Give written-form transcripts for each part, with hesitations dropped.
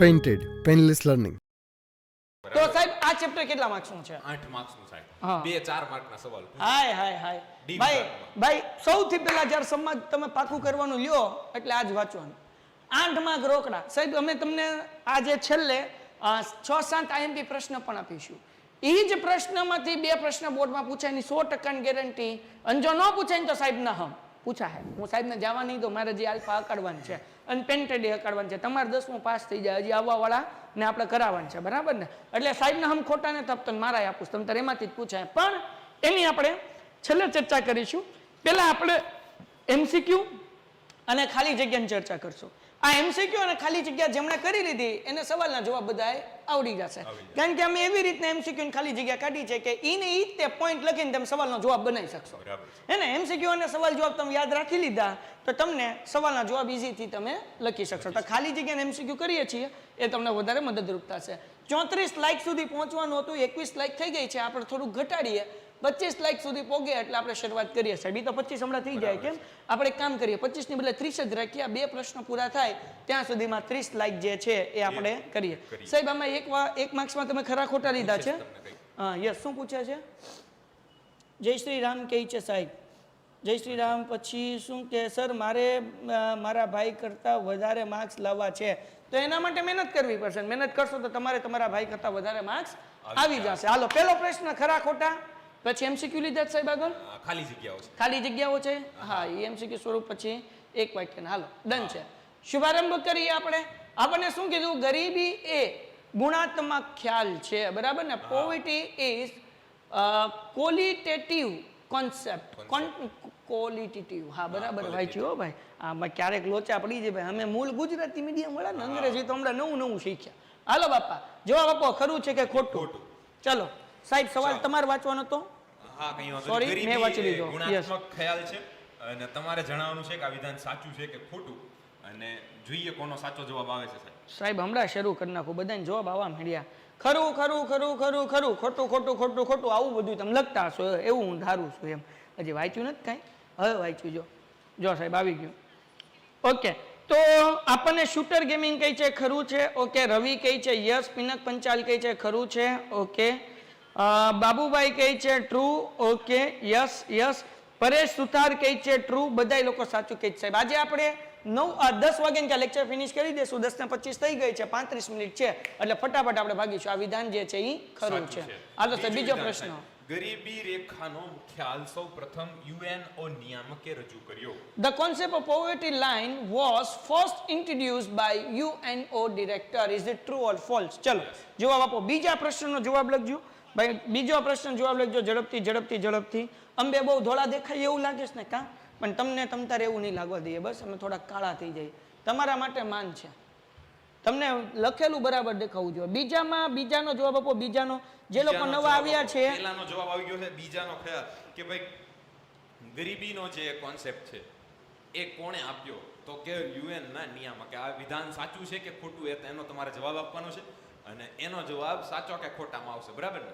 Painted painless learning. તો સાહેબ આ ચેપ્ટર કેટલા માર્ક્સનું છે? 8 માર્ક્સનું સાહેબ. હા. 2-4 માર્કના સવાલ. હાય હાય હાય ડીપ ભાઈ વિભાગમાં. ભાઈ સૌથી પહેલા જ્યારે સમાજ તમે પાકું કરવાનું લ્યો એટલે આજ વાંચવાનું 8 માર્ક રોકડા. સાહેબ અમે તમને આજે છેલ્લે 6-7 આઈએમપી પ્રશ્ન પણ આપીશું. એ જ પ્રશ્નમાંથી 2 પ્રશ્ન બોર્ડમાં પૂછાય એની 100% ગેરંટી. અને જો ન પૂછાય ને તો સાહેબ ના હમ પૂછાય. હું સાહેબને જવા નહીં તો મારે જે આલ્ફા અકાડવાનું છે અને પેન્ટેડ અકાડવાનું છે. તમારે 10મું પાસ થઈ જાય હજી આવવાવાળા ને આપણે કરાવવાનું છે, બરાબર ને? એટલે સાહેબના હમ ખોટા ને તપ તને મારા આપું તમે તારે એમાંથી જ પૂછાય. પણ એની આપણે છેલ્લે ચર્ચા કરીશું. પહેલા આપણે એમસીક્યુ અને ખાલી જગ્યાની ચર્ચા કરશું. આ એમસીક્યુ અને ખાલી જગ્યા જેમણે કરી લીધી એને સવાલના જવાબ બધા આવડી જશે. કારણ કે અમે એવી રીતના એમસીક્યુ અને ખાલી જગ્યા કાઢી છે કે ઈને ઈ તે પોઈન્ટ લખીને તમે સવાલનો જવાબ બનાવી શકશો. હે ને? એમસીક્યુ અને સવાલ જવાબ તમે યાદ રાખી લીધા તો તમને સવાલના જવાબ ઈઝીથી તમે લખી શકશો. તો ખાલી જગ્યાને એમસીક્યુ કરીએ છીએ એ તમને વધારે મદદરૂપ થશે. 34 લાઈક સુધી પહોંચવાનું હતું, 21 લાઈક થઈ ગઈ છે. આપણે થોડુંક ઘટાડીએ 25 લાઈક સુધી પહોંચે એટલે આપણે શરૂઆત કરીએ. સાહેબ એ તો 25 હમણાં થઈ જાય. કેમ? આપણે એક કામ કરીએ 25 ની બદલે 30 જ રાખીએ. 2 પ્રશ્નો પૂરા થાય ત્યાં સુધીમાં 30 લાઈક જે છે એ આપણે કરીએ. સાહેબ આમાં એક માર્ક્સમાં તમે ખરા ખોટા લીધા છે. હા યસ. શું પૂછે છે? જય શ્રી રામ કહે છે સાહેબ. જય શ્રી રામ. પછી શું કે સર મારે મારા ભાઈ કરતાં વધારે માર્ક્સ લાવવા છે તો એના માટે મહેનત કરવી પડશે. મહેનત કરશો તો તમારે તમારા ભાઈ કરતાં વધારે માર્ક્સ આવી જશે. હાલો પહેલો પ્રશ્ન ખરા ખોટા. પછી એમસીક્યુ લીધા જ સાહેબ આગળ ખાલી જગ્યાઓ છે. ખાલી જગ્યાઓ છે. હા એ એમસીક્યુ સ્વરૂપ પછી એક વાક્યના. હાલો ડન છે. શુભારંભ કરીએ આપણે. આપણને શું કીધું? ગરીબી એ ગુણાત્મક ખ્યાલ છે, બરાબર ને? Poverty is qualitative concept. Qualitative. હા બરાબર વાંચ્યું હો ભાઈ. આમાં ક્યારેક લોચા પડી જાય ભાઈ. અમે મૂળ ગુજરાતી મીડિયમ વાળા ને અંગ્રેજી તો હમણાં નવું શીખ્યા. હાલો બાપા જવાબ આપો. ખરું છે કે ખોટું? ચલો સાહેબ સવાલ તમારે વાંચવાનો તો? હા કઈ વાંધો Sorry, નહીં. મેં વાંચી ગરીબી લીધો. ગુણાત્મક ખ્યાલ છે અને તમારે જણાવવાનું છે કે આ વિધાન સાચું છે કે ખોટું અને જોઈએ કોનો સાચો જવાબ આવે છે સાહેબ. સાહેબ હમણાં શરૂ કરી નાખું. બધાને જવાબ આવવા મળ્યા. ખરું ખરું ખરું ખરું ખરું ખોટું ખોટું ખોટું ખોટું આવું બધું તમે લખતા હશો એવું હું ધારું છું. એમ હજી વાંચ્યું નથી કાંઈ? હવે વાંચ્યું. જો સાહેબ આવી ગયું. ઓકે તો આપણને શૂટર ગેમિંગ કઈ છે? ખરું છે. ઓકે રવિ કઈ છે? યસ. પિનક પંચાલ કઈ છે? ખરું છે. ઓકે બાબુભાઈ કઈ છે? True. Okay yes yes. Paresh Suthar કઈ છે? ટ્રુ. બધા લોકો સાચું કઈ છે સાહેબ. આજે આપણે 10 વાગે ત્યાં લેક્ચર ફિનિશ કરી દેશું. 10:25 થઈ ગઈ છે. 35 મિનિટ છે એટલે ફટાફટ આપણે ભાગીશું. આ વિધાન જે છે એ ખરું છે. હાલો સાહેબ બીજો પ્રશ્ન. ગરીબી રેખાનો ખ્યાલ સૌપ્રથમ યુએનઓ નિયામકે રજૂ કર્યો. The concept of poverty line was first introduced by UNO director. Is it true or false? ચલો જવાબ આપો. બીજા પ્રશ્નનો જવાબ લખજો ભાઈ. બીજો પ્રશ્ન જવાબ લખજો ઝડપથી ઝડપથી ઝડપથી. અંબે બહુ ધોળા દેખાય એવું લાગે છે ને કા? પણ તમને તમતારે એવું નહીં લાગવા દઈએ. બસ અમે થોડા કાળા થઈ જાય. તમારા માટે માન છે. તમને લખેલું બરાબર દેખાવું જોઈએ. બીજાનો જવાબ આપો. બીજાનો જે લોકો નવા આવ્યા છે. પહેલાનો જવાબ આવી ગયો છે. બીજાનો ખ્યાલ કે ભાઈ ગરીબીનો જે કોન્સેપ્ટ છે એ કોણે આપ્યો તો કે યુએન ના નિયામકે. આ વિધાન સાચું છે કે ખોટું એનો તમારે જવાબ આપવાનો છે અને એનો જવાબ સાચો કે ખોટામાં આવશે, બરાબર ને?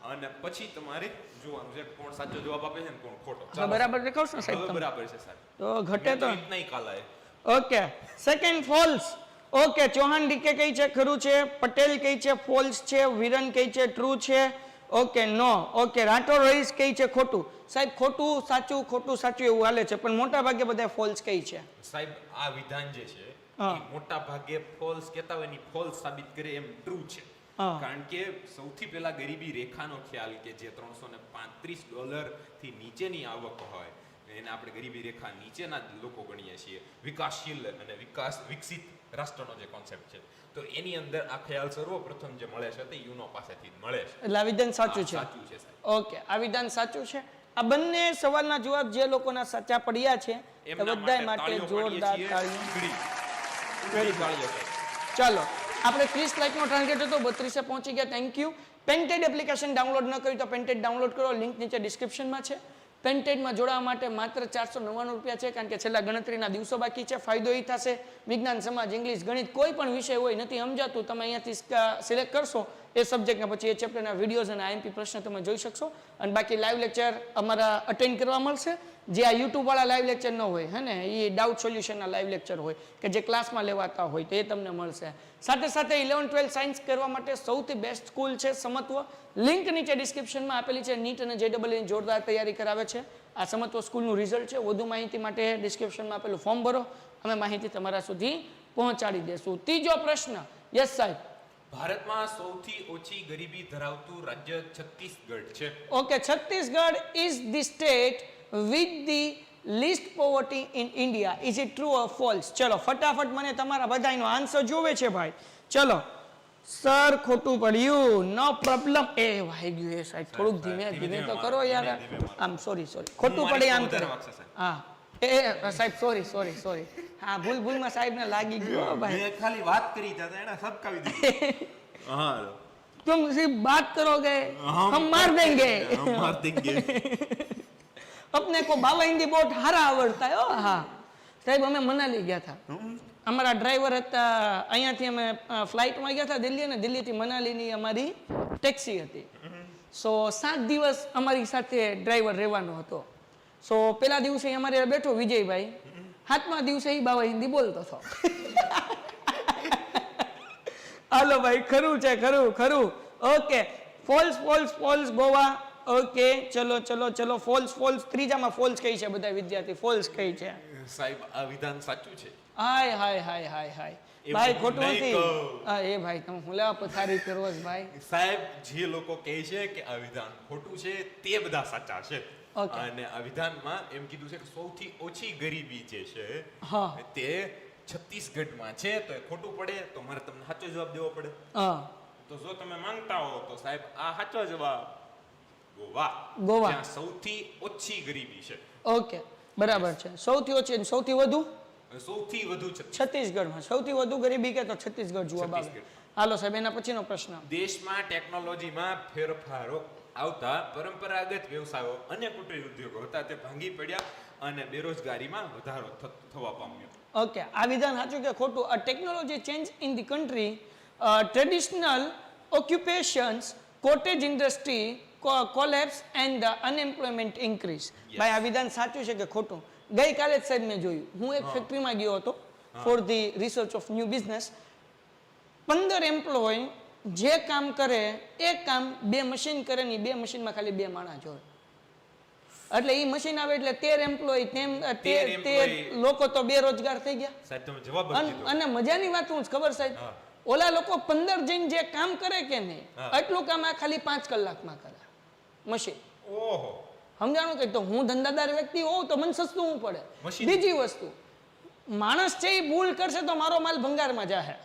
અને પછી તમારે જોવાનું છે કોણ સાચો જવાબ આપે છે ને કોણ ખોટો. બરાબર દેખાવશો ને સાહેબ? બરાબર છે સાહેબ. તો ઘટે તો ઇતના ही काला है. Okay second false. Okay Chauhan DK કઈ છે? ખરું છે. પટેલ કઈ છે? ફોલ્સ છે. વિરન કઈ છે? ટ્રુ છે. Okay no. ઓકે રાઠોડ રહીશ કઈ છે? ખોટું. સાહેબ ખોટું સાચું ખોટું સાચું એવું હાલે છે પણ મોટા ભાગે બધા ફોલ્સ કઈ છે સાહેબ? આ વિધાન જે છે એ મોટા ભાગે ફોલ્સ કહેતા હોય ને ફોલ્સ સાબિત કરે એમ ટ્રુ છે. કારણ કે સૌથી પહેલા ગરીબી રેખાનો ખ્યાલ કે જે $335 થી નીચેની આવક હોય એને આપણે ગરીબી રેખા નીચેના લોકો ગણીએ છીએ. વિકાસશીલ અને વિકસિત રાષ્ટ્રનો જે કોન્સેપ્ટ છે તો એની અંદર આ ખ્યાલ સર્વપ્રથમ જે મળે છે તે યુનો પાસેથી જ મળે છે. એટલે આ વિધાન સાચું છે. સાચું છે સાહેબ. ઓકે આ વિધાન સાચું છે. આ બંને સવાલના જવાબ જે લોકોના સાચા પડ્યા છે એ બધા માટે જોરદાર તાળીઓ. ચાલો આપણે 30 લાઈકનો ટાર્ગેટ હતો 32 પહોંચી ગયા. Thank you. Painted application download ન કરી તો પેન્ટેડ ડાઉનલોડ કરો. લિંક નીચે ડિસ્ક્રિપ્શનમાં છે. પેન્ટેડમાં જોડાવા માટે માત્ર 499 રૂપિયા છે કારણ કે છેલ્લા ગણતરીના દિવસો બાકી છે. ફાયદો એ થશે વિજ્ઞાન સમાજ ઇંગ્લિશ ગણિત કોઈ પણ વિષય હોય નથી સમજાતું તમે અહીંયાથી સિલેક્ટ કરશો એ સબ્જેક્ટના પછી એ ચેપ્ટરના વિડીયોઝ અને આઈએમપી પ્રશ્ન તમે જોઈ શકશો. અને બાકી લાઈવ લેક્ચર અમારા અટેન્ડ કરવા મળશે. જે આ યુટ્યુબ વાળા લાઈવ લેક્ચર ન હોય હે ને, એ ડાઉટ સોલ્યુશનના લાઈવ લેક્ચર હોય કે જે ક્લાસમાં લેવાતા હોય તો એ તમને મળશે. સાથે સાથે 11-12 સાયન્સ કરવા માટે સૌથી બેસ્ટ સ્કૂલ છે સમત્વ. લિંક નીચે ડિસ્ક્રિપ્શનમાં આપેલી છે. નીટ અને JEE જોરદાર તૈયારી કરાવે છે. આ સમત્વ સ્કૂલનું રિઝલ્ટ છે. વધુ માહિતી માટે ડિસ્ક્રિપ્શનમાં આપેલું ફોર્મ ભરો, અમે માહિતી તમારા સુધી પહોંચાડી દેશું. ત્રીજો પ્રશ્ન, યસ સાહેબ. ભારતમાં સૌથી ઓછી ગરીબી ધરાવતું રાજ્ય છત્તીસગઢ છે. Okay, Chhattisgarh is the state with the least poverty in India. Is it true or false? ચલો ફટાફટ મને તમારા બધાનો આન્સર જોવે છે ભાઈ. ચલો સર, ખોટું પડ્યું. નો પ્રોબ્લેમ. એ વાઈ ગયું એ સાહેબ, થોડુંક ધીમે ધીમે તો કરો યાર. આમ સોરી ખોટું પડે આમ કરે. હા એ સાહેબ સોરી. હા ભૂલમાં સાહેબને લાગી ગયો ભાઈ. મેં ખાલી વાત કરી હતા એને સબકાવી દીધી. હા, तुम सिर्फ बात करोगे हम मार देंगे. अपने को बाबा हिंदी बहुत हारा आवड़ता है. हाँ साहेब, અમે મનાલી ગયા હતા. અમારા ડ્રાઈવર હતા, અહીંયાથી અમે ફ્લાઇટમાં ગયા હતા દિલ્હી, અને દિલ્હીથી મનાલીની અમારી ટેક્સી હતી. સો 7 દિવસ અમારી સાથે ડ્રાઈવર રહેવાનો હતો. સો પેલા દિવસે અમારે બેઠો વિજયભાઈ, 7મા દિવસે એ બાબા હિન્દી બોલતો હતો. હાલો ભાઈ, ખરું છે, ખરું. Okay, false Goa. ઓકે, ચલો ફોલ્સ. ત્રીજામાં ફોલ્સ કઈ છે બધા વિદ્યાર્થી? ફોલ્સ કઈ છે સાહેબ? આ વિધાન સાચું છે. હાય ભાઈ, ખોટું નથી. એ ભાઈ તમે હું લેવા પથારી કરો છો ભાઈ? સાહેબ, જે લોકો કહે છે કે આ વિધાન ખોટું છે તે બધા સાચા છે. અને આ વિધાનમાં એમ કીધું છે કે સૌથી ઓછી ગરીબી જે છે તે છત્તીસગઢમાં છે. તો એ ખોટું પડે તો મારે તમને સાચો જવાબ દેવો પડે. તો જો તમે માંગતા હો તો સાહેબ આ સાચો જવાબ ગોવા. જ્યાં સૌથી ઓછી ગરીબી છે. ઓકે, બરાબર છે. સૌથી ઓછી અને સૌથી વધુ છત્તીસગઢમાં. સૌથી વધુ ગરીબી કે તો છત્તીસગઢ જવાબ આવે. હાલો સાહેબ, એના પછીનો પ્રશ્ન. દેશમાં ટેકનોલોજીમાં ફેરફારો આવતા પરંપરાગત વ્યવસાયો અને કુટીર ઉદ્યોગો હતા તે ભાંગી પડ્યા અને બેરોજગારીમાં વધારો થવા પામ્યો. ઓકે, આ વિધાન સાચું કે ખોટું? A technology change in the country, traditional occupations, cottage industry collapse and the unemployment increase. ભાઈ, આ વિધાન સાચું છે કે ખોટું? ગઈકાલે જ સાહેબ મેં જોયું. હું એક ફેક્ટરીમાં ગયો હતો for the research of new business. 15 employ જે કામ કરે એ કામ 2 મશીન કરે ને 2 મશીનમાં ખાલી 2 માણસ જોવે. એટલે એ મશીન આવે એટલે 13 એમ્પ્લોય, 13 લોકો તો બેરોજગાર થઈ ગયા. અને મજાની વાત શું ખબર સાહેબ? ઓલા લોકો 15 જણ જે કામ કરે કે નહીં, એટલું કામ આ ખાલી 5 કલાકમાં કરે મશીન. ઓહો, સમજાણું કે? તો હું ધંધાદાર વ્યક્તિ હોઉં તો મને સસ્તું હું પડે. બીજી વસ્તુ, માણસ છે એ ભૂલ કરશે તો મારો માલ ભંગારમાં જાહે.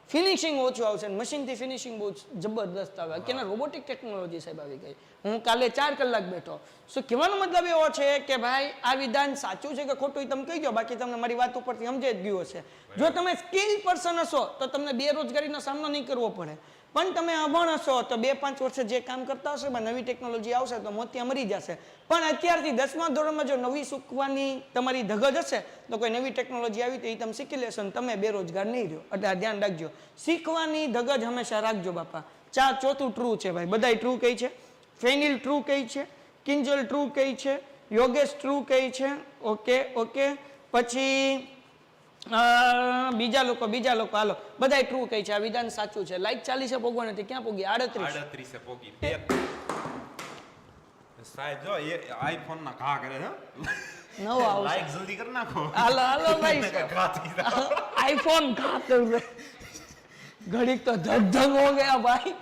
ફિનિશિંગ ઓછું આવશે. મશીનથી ફિનિશિંગ બહુ જબરદસ્ત આવે. કે રોબોટિક ટેકનોલોજી સાહેબ આવી ગઈ. હું કાલે 4 કલાક બેઠો. શું કહેવાનો મતલબ એવો છે કે ભાઈ આ વિધાન સાચું છે કે ખોટું એ તમે કહી દો, બાકી તમને મારી વાત ઉપરથી સમજાઈ જ ગયું હશે. જો તમે સ્કિલ પર્સન હશો તો તમને બેરોજગારીનો સામનો નહીં કરવો પડે. પણ તમે અભણ હશો તો 2-5 વર્ષે જે કામ કરતા હશો એમાં નવી ટેકનોલોજી આવશે તો મોતિયા મરી જશે. પણ અત્યારથી 10મા ધોરણમાં જો નવી શીખવાની તમારી ધગજ હશે તો કોઈ નવી ટેકનોલોજી આવી તો એ તમે શીખી લેશો ને તમે બેરોજગાર નહીં રહ્યો. એટલે આ ધ્યાન રાખજો, શીખવાની ધગજ હંમેશા રાખજો બાપા. ચોથું ટ્રુ છે ભાઈ. બધાય ટ્રુ કઈ છે? ફેનિલ ટ્રુ કઈ છે? કિંજલ ટ્રુ કઈ છે? યોગેશ ટ્રુ કઈ છે? ઓકે. પછી બીજા લોકો હાલો, બધાય ટ્રુ કઈ છે? આ વિધાન સાચું છે. લાઈક 40 પોગવા નથી, ક્યાં પોગી? 38 પોગી. સાહેબ જો એ આઈફોન ના ઘા કરે છે. નવો આવશે. લાઈક જલ્દી કરી નાખો. હાલો ભાઈ, આઈફોન ઘા કર. ઘડીક તો ધગ હો ગયા ભાઈ.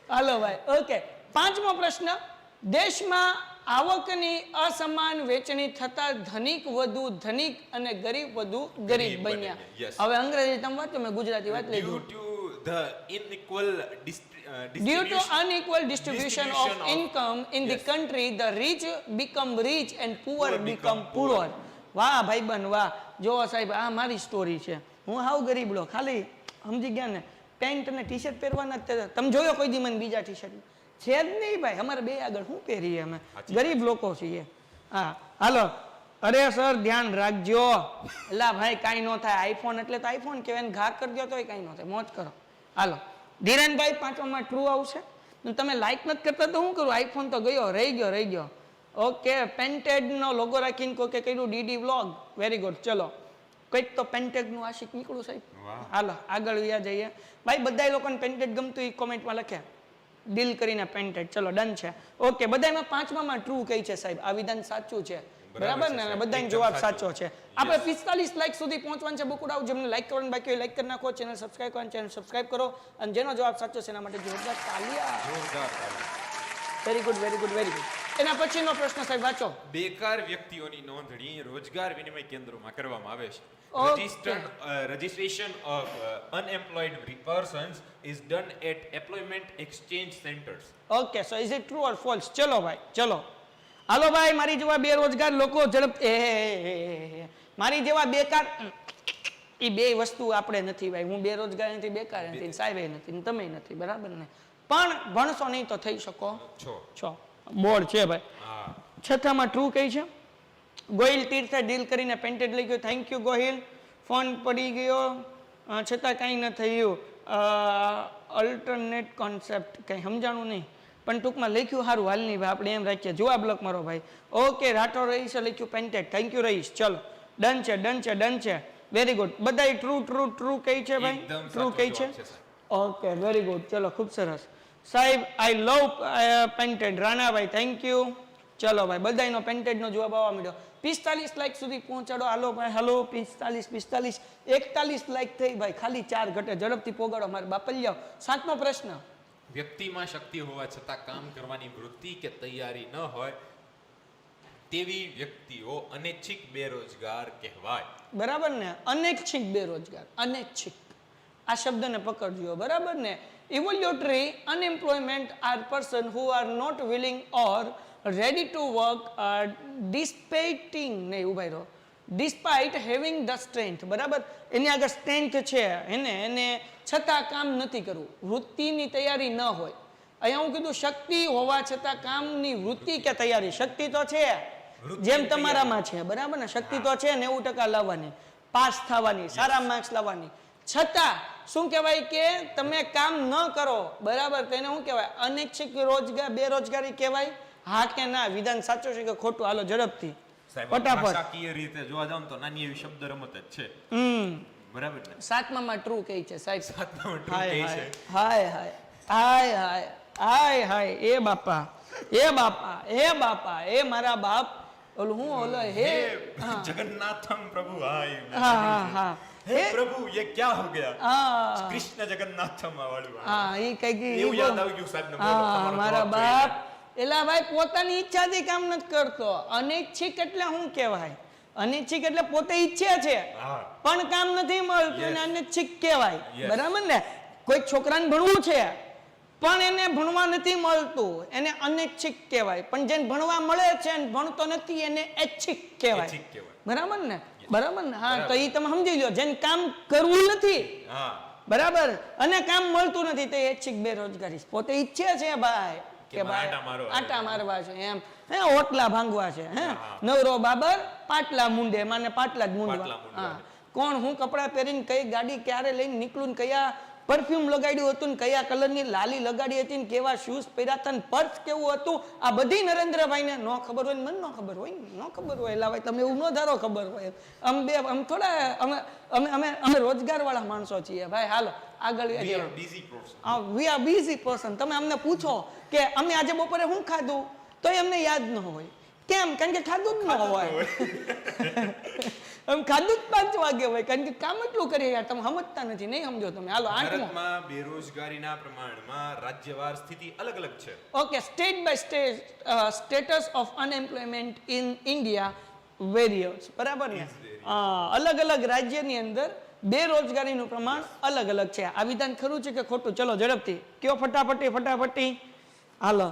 હાલો ભાઈ, ઓકે. 5મો પ્રશ્ન. દેશમાં આવકની અસમાન વહેંચણી થતા ધનિક વધુ ધનિક અને ગરીબ વધુ ગરીબ બન્યા. હવે અંગ્રેજી તમે વાંચો, મેં ગુજરાતી વાત લીધું. Due to unequal distribution of income in the country, the rich become rich and poor become poorer. વાહ ભાઈબંધ વાહ. જો સાહેબ, આ મારી સ્ટોરી છે. હું હાવ ગરીબ લો, ખાલી સમજી ગયા ને, પેન્ટ અને ટી શર્ટ પહેરવાના. તમે જોયો કોઈ દી મને બીજા ટી શર્ટ? છે જ નહીં ભાઈ. અમારે 2 આગળ શું પહેરીએ? અમે ગરીબ લોકો છીએ. હા હાલો. અરે સર ધ્યાન રાખજો. એલા ભાઈ કાંઈ ન થાય. આઈફોન એટલે તો આઈફોન કહેવાય ને, ઘા કરી દો તોય કાંઈ ન થાય. મોજ કરો. હાલો ધીરેનભાઈ પાંચમામાં ટ્રુ આવશે. તમે લાઈક નથી કરતા તો શું કરું? આઈફોન તો ગયો, રહી ગયો. ઓકે, પેન્ટેડ નો લોગો રાખીને કોકે કર્યું ડીડી વ્લોગ. Very good. ચલો, કંઈક તો પેન્ટેડ નું આશિક નીકળું સાહેબ. હાલો આગળ વ્યા જઈએ ભાઈ. બધા લોકોને પેન્ટેડ ગમતું એ કોમેન્ટમાં લખે, ડીલ કરીને પેન્ટેડ. ચલો ડન છે. ઓકે, બધામાં પાંચમામાં ટ્રુ કઈ છે સાહેબ? આ વિધાન સાચું છે, બરાબર ને? બધાનો જવાબ સાચો છે. આપણે 45 લાઈક સુધી પહોંચવાનું છે. બુકડાઉ જેમને લાઈક કરવાનું બાકી હોય લાઈક કરી નાખો. ચેનલ સબસ્ક્રાઇબ કરવાનું ચેનલ સબસ્ક્રાઇબ કરો. અને જેનો જવાબ સાચો છે એના માટે જોરદાર તાલિયા. Very good, very good, very good. એના પછીનો પ્રશ્ન સાહેબ વાંચો. બેકાર વ્યક્તિઓની નોંધણી રોજગાર વિનિમય કેન્દ્રોમાં કરવામાં આવે છે. Registration of unemployed persons is done at employment exchange centers. Okay, so is it true or false? ચલો ભાઈ, ચલો. હાલો ભાઈ, મારી જેવા બેરોજગાર લોકો મારી જેવા બેકાર, એ બે વસ્તુ આપણે નથી ભાઈ. હું બેરોજગાર નથી, બેકાર નથી, સાહેબ નથી, તમે નથી, બરાબર ને? પણ ભણશો નહીં તો થઈ શકો છો. બોર્ડ છે ભાઈ. છઠ્ઠામાં ટ્રુ કઈ છે? ગોહિલ તીર્થે ડીલ કરીને પેન્ટેડ લઈ ગયો. Thank you Gohil. ફોન પડી ગયો છતાં કંઈ ન થયું. અલ્ટરનેટ કોન્સેપ્ટ કંઈ સમજાણું નહીં, પણ ટૂંકમાં લખ્યું સારું. હાલ નહીં ભાઈ, આપણે એમ રાખીએ. જવાબ લખ મારો ભાઈ. ઓકે, રાઠોડ રહીશે લખ્યું પેન્ટેડ. થેન્ક યુ રહીશ. ચલો ડન છે, ડન છે, ડન છે. Very good. બધા ટ્રુ કઈ છે ભાઈ? ટ્રુ કઈ છે? Okay, very good. ચલો ખૂબ સરસ સાહેબ. આઈ લવ પેન્ટેડ. Ranabhai thank you. ચલો ભાઈ, બધાનો પેન્ટેડ નો જવાબ આવવા માંડ્યો. 45 લાઈક સુધી પહોંચાડો. હાલો ભાઈ, હાલો. 45, 41 લાઈક થઈ ભાઈ. ખાલી 4 ઘટે. ઝડપથી પોગાડો મારે બાપલિયાઓ. 7મો પ્રશ્ન. વ્યક્તિમાં શક્તિ હોવા છતાં કામ કરવાની વૃત્તિ કે તૈયારી ન હોય તેવી વ્યક્તિઓ અનૈચ્છિક બેરોજગાર કહેવાય. બરાબર ને? અનૈચ્છિક બેરોજગાર. અનૈચ્છિક આ શબ્દને પકડજો, બરાબર ને? Evolutionary unemployment are person who are not willing or ready to work despite having the strength. બરાબર? એની આગળ સ્ટ્રેન્થ છે, એને છતાં કામ નથી કરવું. વૃત્તિની તૈયારી ન હોય. અહીંયા હું કીધું શક્તિ હોવા છતાં કામની વૃત્તિ કે તૈયારી. શક્તિ તો છે, જેમ તમારામાં છે, બરાબર ને? શક્તિ તો છે 90% લાવવાની, પાસ થવાની, સારા માર્ક્સ લાવવાની, છતાં શું કહેવાય કે તમે કામ ન કરો, બરાબર? તેને શું કહેવાય? અનૈચ્છિક બેરોજગારી કહેવાય? હા કે ના? વિધાન સાચું છે કે ખોટું? હાલો ઝડપથી ફટાફટ. ભાષાકીય રીતે જોવા જાવ તો નાની એવી શબ્દ રમત જ છે, બરાબર ને? 7મામાં ટ્રુ કઈ છે સાહેબ? 7મામાં ટ્રુ કઈ છે? હાય હાય હાય હાય હાય હાય. એ બાપા, એ બાપા, એ બાપા, એ મારા બાપ. ઓલું હું ઓલો હે જગન્નાથમ પ્રભુ. હા હે પ્રભુ ये क्या हो गया? કૃષ્ણ જગન્નાથમ વાળું. હા, એ કઈ એવું યાદ આવી ગયું સાહેબ ને. બોલો મારા બાપ. એલા ભાઈ, પોતાની ઈચ્છાથી કામ નથી કરતો. અનૈચ્છિક એટલે શું કહેવાય? અનૈચ્છિક એટલે પોતે ઈચ્છે છે પણ કામ નથી મળતું, એને અનૈચ્છિક કહેવાય. બરાબર ને? કોઈ છોકરાને ભણવું છે પણ એને ભણવા નથી મળતું, એને અનૈચ્છિક કહેવાય. પણ જેને ભણવા મળે છે ને ભણતો નથી, એને ઐચ્છિક કહેવાય. બરાબર ને? બરાબર ને? હા, તો એ તમે સમજી લો. જેને કામ કરવું નથી, બરાબર, અને કામ મળતું નથી, તે ઐચ્છિક બેરોજગારી. પોતે ઈચ્છે છે ભાઈ કે ભાઈ આટા મારવા છે, એમ ઓટલા ભાંગવા છે. હે નવરો બાબર પાટલા મૂંડે, માને પાટલા જ મૂંડવા. હા, કોણ હું કપડા પહેરીને કઈ ગાડી ક્યારે લઈને નીકળું, કયા પરફ્યુમ લગાડ્યું હતું, કયા કલરની લાલી લગાડી હતી, કેવા શૂઝ પહેર્યા હતા, પર્સ કેવું હતું, આ બધી નરેન્દ્રભાઈને ન ખબર હોય, મને ન ખબર હોય, ન ખબર હોય. એટલે ભાઈ તમે એવું ન ધારો ખબર હોય. આમ થોડા અમે રોજગાર વાળા માણસો છીએ ભાઈ. હાલો આગળ. We are busy person. તમે અમને પૂછો કે અમે આજે બપોરે શું ખાધું, તો અમને યાદ ન હોય. કેમ? કારણ કે ખાધું જ ન હોય. આમ ખાધું જ 5 વાગે હોય, કારણ કે કામ એટલું કરીએ યાર. તમે સમજતા નથી, નહીં સમજો તમે. હાલો 8મો. ભારતમાં બેરોજગારીના પ્રમાણમાં રાજ્યવાર સ્થિતિ અલગ અલગ છે. Okay, state by state status of unemployment in India various. બરાબર ને? અલગ અલગ રાજ્યની અંદર બેરોજગારીનું પ્રમાણ અલગ અલગ છે. આ વિધાન ખરું છે કે ખોટું? ચલો ઝડપથી કયો, ફટાફટી. હાલો.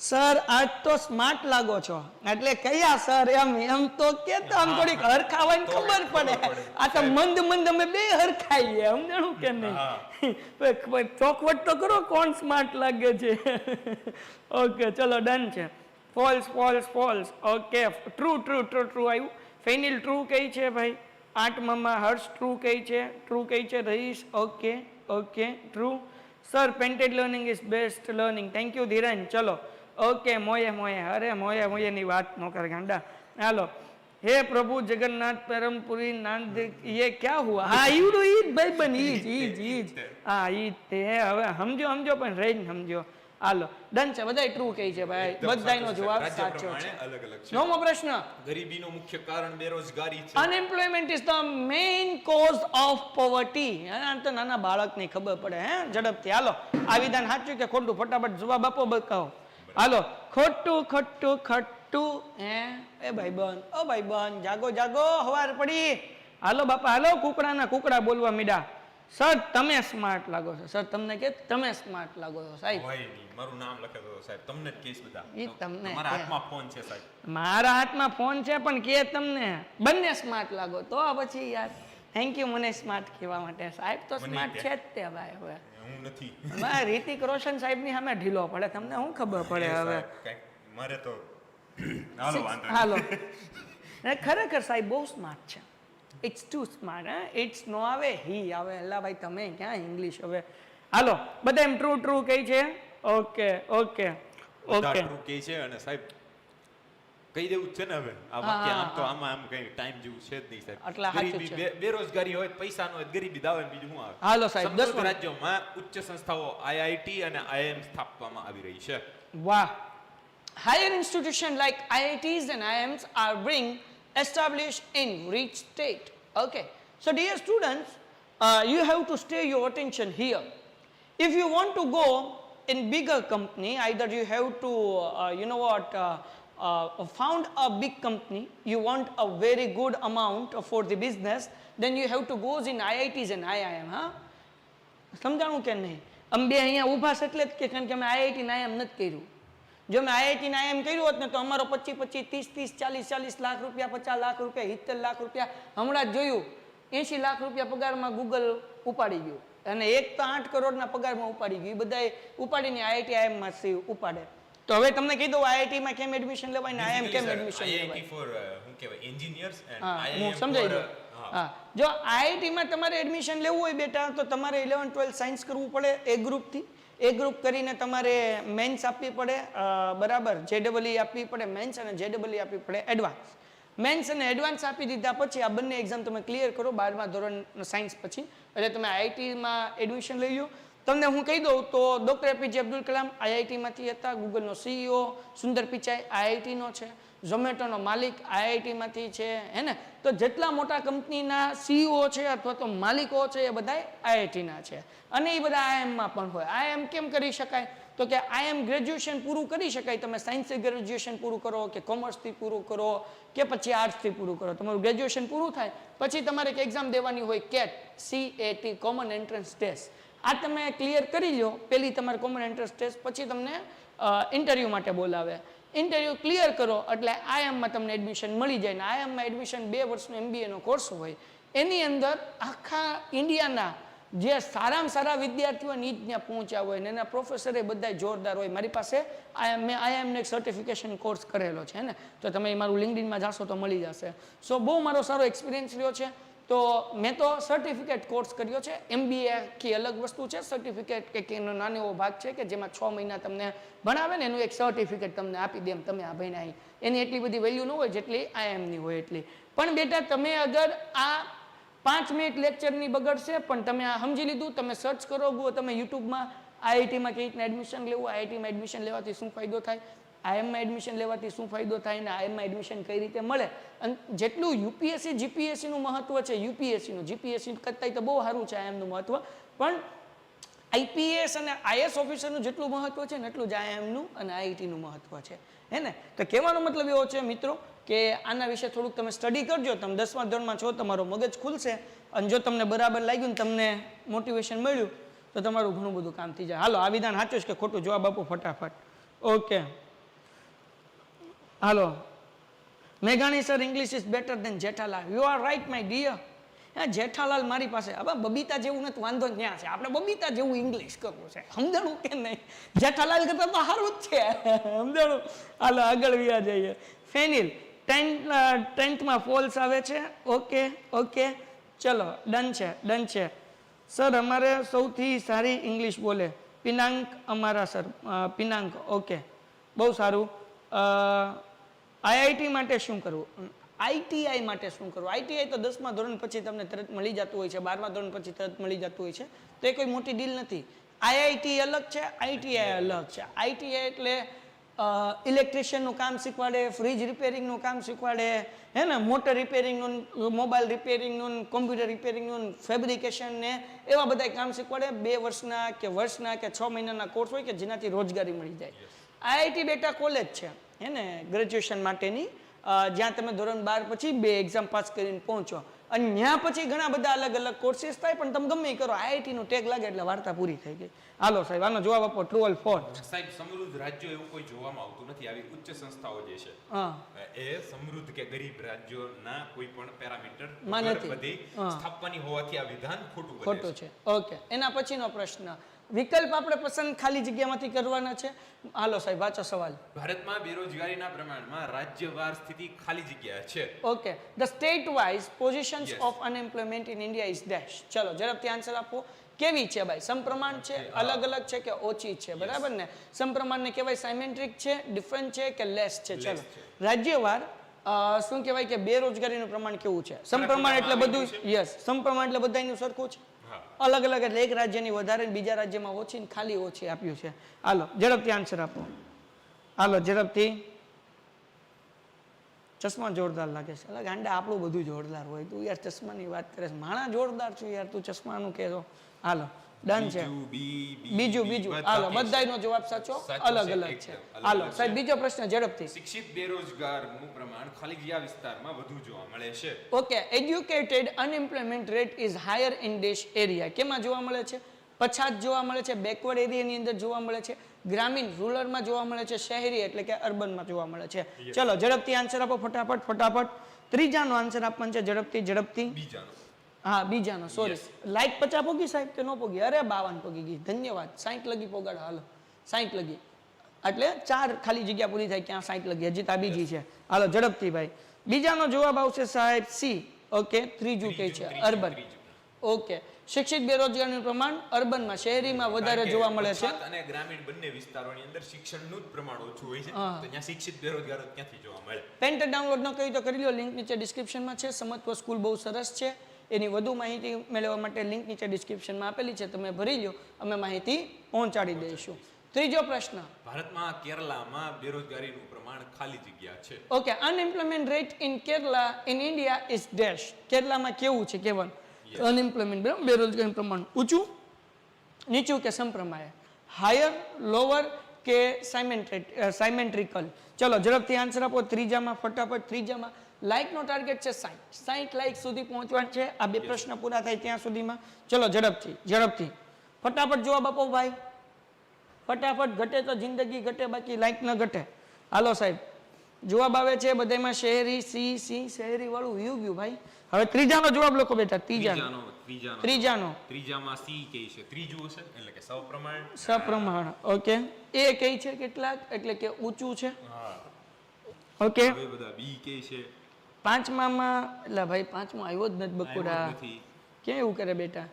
સર આજ તો સ્માર્ટ લાગો છો. એટલે કયા સર? એમ તો કેતો આમ થોડીક હરખાવાની ખબર પડે. આ તો મંદ અમે બે હરખાઈએ, સમજણું કે નહીં? ચોખવટ તો કરો, કોણ સ્માર્ટ લાગે છે? ઓકે, ચલો ડન છે. ફોલ્સ. ઓકે, ટ્રુ આવ્યું. ફેનિલ ટ્રુ કઈ છે ભાઈ? 8મામાં હર્ષ ટ્રુ કઈ છે? Rahish. Okay true. Sir painted learning is best learning. Thank you Dhiran. ચલો ઓકે મોયે અરે મોયે ની વાત ન કરે ગાંડા. હાલો. हे प्रभु जगन्नाथ परमपुरी नांद ये क्या हुआ? हाँ ईवડું ઈ જ ભાઈ બન ઈ જ હા ઈ તે હવે સમજો પણ રહીને સમજો. હાલો ડન છે. બધાય ટ્રુ કહે છે ભાઈ, બધાયનો જવાબ સાચો છે. અલગ અલગ છે. નવમો પ્રશ્ન, ગરીબીનું મુખ્ય કારણ બેરોજગારી છે. Unemployment is the main cause of poverty. આ તો નાના બાળકને ખબર પડે હે ઝડપથી. હાલો આ વિધાન સાચું કે ખોટું ફટાફટ જવાબ આપો બતાવો. હાલો ખોટું હે એ ભાઈબંધ જાગો હવાર પડી. હાલો બાપા હાલો કુકડા બોલવા મીડા. સર તમે સ્માર્ટ લાગો છો. સર તમને કે તમે સ્માર્ટ લાગો છો સાહેબ. હોય નહીં, મારું નામ લખે તો સાહેબ તમને જ કહીશ બધા. ઈ તમને મારા હાથમાં ફોન છે સાહેબ. મારા હાથમાં ફોન છે પણ કે તમને બંને સ્માર્ટ લાગો તો પછી યાર થેન્ક યુ મને સ્માર્ટ કહેવા માટે. સાહેબ તો સ્માર્ટ છે જ તે ભાઈ. હવે હું નથી. રિતિક રોશન સાહેબ ની સામે ઢીલો પડે, તમને શું ખબર પડે હવે. મારે તો હાલો ખરેખર સાહેબ બહુ સ્માર્ટ છે. It's too smart. ઇટ્સ નો આવે હી આવે. અલ્લા ભાઈ તમે ક્યાં ઇંગ્લિશ હવે. હાલો બધા એમ ટ્રુ કહે છે. ઓકે ટ્રુ કહે છે અને સાહેબ કહી દેવું છે ને હવે આ વાક્ય. આમ તો આમ કઈ ટાઈમ જેવું છે જ નહીં સાહેબ. આટલા સાચું છે. બેરોજગારી હોય પૈસા નો હોય ગરીબી દાવે બીજું શું આવે. હાલો સાહેબ 10 રાજ્યોમાં ઉચ્ચ સંસ્થાઓ આઈઆઈટી અને આઈઆઈએમ સ્થાપવામાં આવી રહી છે. વાહ. Higher institutions like IITs and IIMs are being established in rich state. Okay. So dear students, you have to stay your attention here. If you want to go in bigger company, either you have to, found a big company, you want a very good amount for the business, then you have to go in IITs and IIM. સમજાણું કે નહીં? અમે બે અહીંયા ઊભા છે એટલે જ કે કારણ કે અમે IIT ને IIM નથી કર્યું. જો મેં આઈઆઈટી ના એમ કર્યું હોત ને તો અમારો 25 30 40 લાખ રૂપિયા 50 લાખ રૂપિયા 70 લાખ રૂપિયા હમણાં જ જોયું 80 લાખ રૂપિયા પગારમાં ગૂગલ ઉપાડી ગયું અને એક તો 8 કરોડના પગારમાં ઉપાડી ગયું. એ બધાય ઉપાડીને આઈઆઈટી આઈએમમાંથી ઉપાડે. તો હવે તમને કહી દઉં આઈઆઈટીમાં કેમ એડમિશન લેવાય ને આઈએમ કેમ એડમિશન લેવાય. આઈઆઈટી ફોર શું કહેવાય એન્જિનિયર્સ એન્ડ હું આઈઆઈએમ સમજાઈ દઉં. હા જો આઈઆઈટીમાં તમારે એડમિશન લેવું હોય બેટા તો તમારે 11 12 સાયન્સ કરવું પડે એ ગ્રુપથી. એ ગ્રુપ કરીને તમારે મેન્સ આપવી પડે બરાબર, જેડબલઈ આપવી પડે મેન્સ અને જેડબલઈ આપવી પડે એડવાન્સ. મેન્સ અને એડવાન્સ આપી દીધા પછી આ બંને એક્ઝામ તમે ક્લિયર કરો 12મા ધોરણ સાયન્સ પછી એટલે તમે આઈઆઈટીમાં એડમિશન લઈ લો. તમને હું કહી દઉં તો ડૉક્ટર એપીજે અબ્દુલ કલામ આઈઆઈટીમાંથી હતા. ગૂગલનો સીઈઓ સુંદર પિચાઈ આઈઆઈટીનો છે. ઝોમેટોનો માલિક આઈઆઈટીમાંથી છે હે ને. તો જેટલા મોટા કંપનીના સીઈઓ છે અથવા તો માલિકો છે એ બધા આઈઆઈટીના છે અને એ બધા આઈએમમાં પણ હોય. આઈએમ કેમ કરી શકાય તો કે આઈએમ ગ્રેજ્યુએશન પૂરું કરી શકાય. તમે સાયન્સથી ગ્રેજ્યુએશન પૂરું કરો કે કોમર્સથી પૂરું કરો કે પછી આર્ટ્સથી પૂરું કરો. તમારું ગ્રેજ્યુએશન પૂરું થાય પછી તમારે એક એક્ઝામ દેવાની હોય cat CAT common entrance test. આ તમે ક્લિયર કરી લો પહેલી તમારે કોમન એન્ટ્રન્સ ટેસ્ટ પછી તમને ઇન્ટરવ્યૂ માટે બોલાવે. ઇન્ટરવ્યૂ ક્લિયર કરો એટલે આઈએમમાં તમને એડમિશન મળી જાય. ને આઈએમમાં એડમિશન 2 વર્ષનો MBAનો કોર્સ હોય. એની અંદર આખા ઇન્ડિયાના જે સારામાં સારા વિદ્યાર્થીઓ ને જ ત્યાં પહોંચ્યા હોય ને એના પ્રોફેસરે બધા જોરદાર હોય. મારી પાસે મેં આઈએમને એક સર્ટિફિકેશન કોર્સ કરેલો છે ને તો તમે મારું લિંક્ડઇનમાં જાશો તો મળી જશે. સો બહુ મારો સારો એક્સપિરિયન્સ રહ્યો છે. તો મેં તો સર્ટિફિકેટ કોર્સ કર્યો છે. MBA આખી અલગ વસ્તુ છે. સર્ટિફિકેટ કે એનો નાનો એવો ભાગ છે કે જેમાં 6 મહિના તમને ભણાવે ને એનું એક સર્ટિફિકેટ તમને આપી દે એમ તમે આ ભણ્યા અહીં. એની એટલી બધી વેલ્યુ ન હોય જેટલી આઈએમની હોય એટલી. પણ બેટા તમે અગર આ 5 મિનિટ લેક્ચરની બગડશે પણ તમે આ સમજી લીધું. તમે સર્ચ કરો તમે યુટ્યુબમાં આઈઆઈટીમાં કઈ રીતના એડમિશન લેવું, આઈઆઈટીમાં એડમિશન લેવાથી શું ફાયદો થાય, આઈએમમાં એડમિશન લેવાથી શું ફાયદો થાય ને આઈએમમાં એડમિશન કઈ રીતે મળે. અને જેટલું યુપીએસસી જીપીએસસીનું મહત્વ છે યુપીએસસીનું જીપીએસસી કરતાં તો બહુ સારું છે આઈએમનું મહત્વ. પણ આઈપીએસ અને આઈએસ ઓફિસરનું જેટલું મહત્વ છે ને એટલું જ આઈએમનું અને આઈઆઈટીનું મહત્વ છે હે ને. તો કહેવાનો મતલબ એવો છે મિત્રો કે આના વિશે થોડુંક તમે સ્ટડી કરજો. તમે 10મા ધોરણમાં છો તમારો મગજ ખુલશે અને જો તમને બરાબર લાગ્યું ને તમને મોટિવેશન મળ્યું તો તમારું ઘણું બધું કામ થઈ જાય. હાલો આ વિધાન સાચું છે કે ખોટું જવાબ આપો ફટાફટ. ઓકે હાલો મેઘાણી sir English is better than Jethalal. You are right my dear. હા જેઠાલાલ મારી પાસે હવે બબીતા જેવું નથી વાંધો ક્યાં છે. આપણે બબીતા જેવું ઇંગ્લિશ કરવું છે સમજાણું કે નહીં. જેઠાલાલ કરતાં તો સારું જ છે સમજાણું. હાલો આગળ વ્યા જઈએ. ફેનિલ 10th માં ફોલ્સ આવે છે. ઓકે ચલો ડન છે. સર અમારે સૌથી સારી ઇંગ્લિશ બોલે પિનાંક અમારા સર પિનાંક ઓકે બહુ સારું આઈઆઈટી માટે શું કરવું આઈટીઆઈ માટે શું કરવું આઈટીઆઈ તો 10મા ધોરણ પછી તમને તરત મળી જતું હોય છે 12મા ધોરણ પછી તરત મળી જતું હોય છે તો એ કોઈ મોટી ડીલ નથી આઈઆઈટી અલગ છે આઈટીઆઈ અલગ છે આઈટીઆઈ એટલે ઇલેક્ટ્રિશિયનનું કામ શીખવાડે ફ્રીજ રિપેરિંગનું કામ શીખવાડે હે ને મોટર રિપેરિંગનું મોબાઈલ રિપેરિંગનું કોમ્પ્યુટર રિપેરિંગનું ફેબ્રિકેશન ને એવા બધા કામ શીખવાડે 2 વર્ષના કે વર્ષના કે 6 મહિનાના કોર્સ હોય કે જેનાથી રોજગારી મળી જાય આઈઆઈટી બેટા કોલેજ છે હે ને ગ્રેજ્યુએશન માટેની જ્યાં તમે ધોરણ 12 પછી 2 એક્ઝામ પાસ કરીને પહોંચો અને ત્યાં પછી ઘણા બધા અલગ અલગ કોર્સીસ થાય પણ તમે ગમે એ કરો આઈઆઈટી નું ટેગ લાગે એટલે વાર્તા પૂરી થઈ ગઈ હાલો સાહેબ આનો જવાબ આપો ટ્રુ ઓર ફોલ્સ સાહેબ સમૃદ્ધ રાજ્યો એવું કોઈ જોવામાં આવતું નથી આવી ઉચ્ચ સંસ્થાઓ જે છે એ સમૃદ્ધ કે ગરીબ રાજ્યોના કોઈ પણ પેરામીટર બધી સ્થાપવાની હોવાથી આ વિધાન ખોટું છે ઓકે એના પછીનો પ્રશ્ન વિકલ્પ આપણે પસંદ ખાલી જગ્યામાંથી કરવાના છે હાલો સાહેબ વાંચો સવાલ ભારતમાં બેરોજગારીના પ્રમાણમાં રાજ્યવાર સ્થિતિ ખાલી જગ્યા છે okay the state wise positions of unemployment in India is dash ચલો ઝડપથી આન્સર આપો કેવી છે ભાઈ સમપ્રમાણ છે અલગ અલગ છે કે ઓછી છે બરાબર ને સમપ્રમાણને કહેવાય સાયમેન્ટ્રિક છે ડિફરન્ટ છે કે લેસ છે ચલો રાજ્યવાર શું કહેવાય કે બેરોજગારીનું પ્રમાણ કેવું છે સમપ્રમાણ એટલે બધું યસ સમપ્રમાણ એટલે બધાનું સરખું છે અલગ અલગ એટલે એક રાજ્યની વધારે બીજા રાજ્યમાં ઓછી ને ખાલી ઓછી આપ્યું છે હાલો ઝડપથી આન્સર આપો હાલો ઝડપથી ચશ્મા જોરદાર લાગે છે એટલે ગાંડા આપણું બધું જોરદાર હોય તું યાર ચશ્માની વાત કરે છે માણા જોરદાર છું યાર તું ચશ્માનું કહેતો હાલો ડન છે બીજું હાલો બધાયનો જવાબ સાચો અલગ અલગ છે હાલો સાહેબ બીજો પ્રશ્ન ઝડપથી શિક્ષિત બેરોજગારનું પ્રમાણ ખાલી જગ્યા વિસ્તારમાં વધુ જોવા મળે છે okay educated unemployment rate is higher in dash area કેમાં જોવા મળે છે પછાત જોવા મળે છે બેકવર્ડ એરિયાની અંદર જોવા મળે છે ગ્રામીણ રૂરલમાં જોવા મળે છે શહેરી એટલે કે અર્બનમાં જોવા મળે છે ચલો ઝડપથી આન્સર આપો ફટાફટ ત્રીજાનો આન્સર આપવાનો છે ઝડપથી હા બીજાનો સોરી લાઈક 50 પોગી સાહેબ કે નો પોગી અરે 52 પોગી ગઈ ધન્યવાદ 60 લગી પોગાડો હાલો 60 લગી એટલે 4 ખાલી જગ્યા પૂરી થાય ક્યાં 60 લગી હજી તા બીજી છે હાલો ઝડપથી ભાઈ બીજાનો જવાબ આવશે સાહેબ સી ઓકે ત્રીજું કઈ છે અર્બન ઓકે શિક્ષિત બેરોજગારીનું પ્રમાણ અર્બનમાં શહેરીમાં વધારે જોવા મળે છે અને ગ્રામીણ બંને વિસ્તારોની અંદર શિક્ષણનું જ પ્રમાણ ઓછું હોય છે તો ત્યાં શિક્ષિત બેરોજગારો ક્યાંથી જોવા મળે પેન્ટ ડાઉનલોડ ન કરી તો કરી લો લિંક નીચે ડિસ્ક્રિપ્શનમાં છે સમત્વ સ્કૂલ બહુ સરસ છે એની વધુ માહિતી મેળવવા માટે લિંક નીચે ડિસ્ક્રિપ્શનમાં આપેલી છે તમે ભરી લો અમે માહિતી પહોંચાડી દઈશું ત્રીજો પ્રશ્ન ભારતમાં કેરલામાં બેરોજગારીનું પ્રમાણ ખાલી જગ્યા છે okay unemployment rate in Kerala in India is dash કેરલામાં કેવું છે કેવન અનએમ્પ્લોયમેન્ટ બેરોજગારીનું પ્રમાણ ઊંચું નીચું કે સમપ્રમાણે હાયર લોવર કે સાયમેન્ટ્રિકલ ચલો ઝડપથી આન્સર આપો ત્રીજામાં ફટાફટ ત્રીજામાં લાઇકનો ટાર્ગેટ છે 60 લાઇક સુધી પહોંચવાનું છે આ બે પ્રશ્ન પૂરા થાય ત્યાં સુધીમાં ચલો ઝડપથી ફટાફટ જવાબ આપો ભાઈ ફટાફટ ઘટે તો જિંદગી ઘટે બાકી લાઇક ન ઘટે હાલો સાહેબ જવાબ આવે છે બધામાં શહેરી સી શહેરી વાળું ગયું ભાઈ હવે ત્રીજાનો જવાબ લખો બેટા ત્રીજામાં સી કઈ છે ત્રીજું હશે એટલે કે સપ્રમાણ ઓકે એ કઈ છે કેટલાક એટલે કે ઊંચું છે ઓકે હવે બધા બી કઈ છે પાંચમામાં એટલે ભાઈ પાંચમો આવ્યો જ નથી બકુડા ક્યાં એવું કરે બેટા